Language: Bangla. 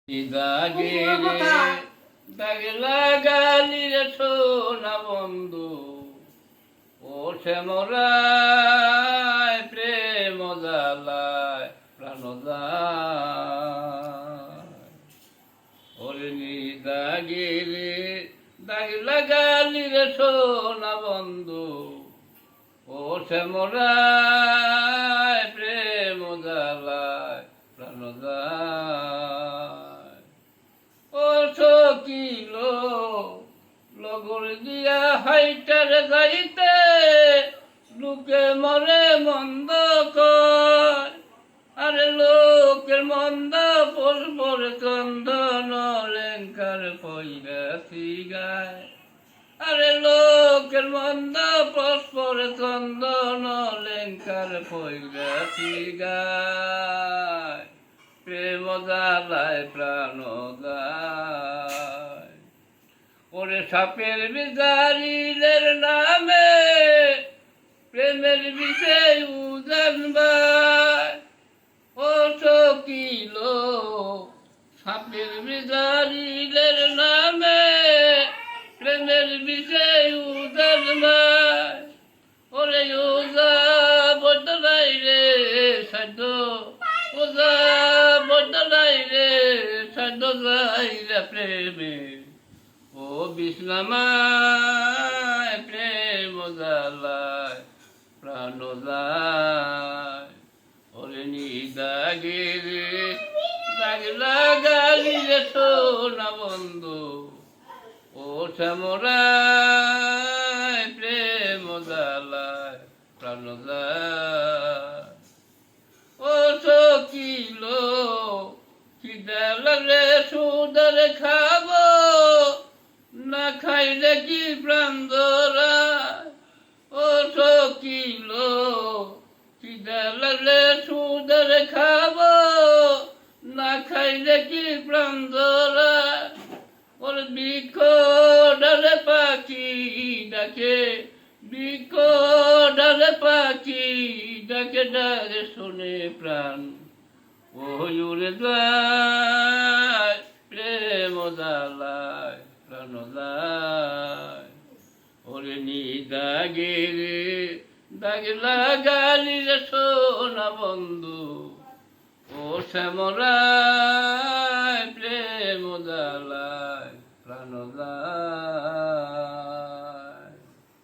দাগে দাগে লাগালি রে সোনা বন্ধু ও শ্যামরায় প্রেম জালায় প্রাণ ওরে নি দাগে দাগে লাগালি রে সোনা বন্ধু ও শ্যামরায় প্রেম জালায় প্রাণ সকিল লগর দিয়া হাইটার যাইতে লোকে মরে মন্দ কয় আরে লোকের মন্দ পরপর চন্দন লেঙ্কার পৈরাছি গায় আরে লোকের মন্দ পরপর চন্দন লেঙ্কার পৈরাছি গায় প্রেম জালায় প্রাণ যায় ওরে সাপের বিজারিলের নামে প্রেমের বিষয় উজানবাই ও সকিল সাপের বিজারিলের নামে প্রেমের বিষয় উজানবাই ওরে ওজা বদলাই রে সাধ্য ওজা বদলাই রে সাধ্য যাই রে প্রেমে ও বিষ্ণামায় প্রেম জালায় প্রাণ যায় ওরে নি দাগে রে দাগ লাগালি রে সোনা বন্ধু ও শ্যামরায় প্রেম জালায় প্রাণ যায় ও সকিল খিদা লাগলে সুদর খাব না খাইলে কি প্রাণ ধরায় ও সকিল খিদা লাগলে সুদর খাব না খাইলে কি প্রাণ ধরায় ওর বৃক্ষ ডালে পাখি ডাকে বৃক্ষ ডালে পাখি ডাকে ডাকে শোনে প্রাণ ওরে যায় প্রেম জালায় প্রাণ যায় ওরে নি দাগে দাগে লাগালি রে সোনা বন্ধু ও শ্যামরায় প্রেম জালায়।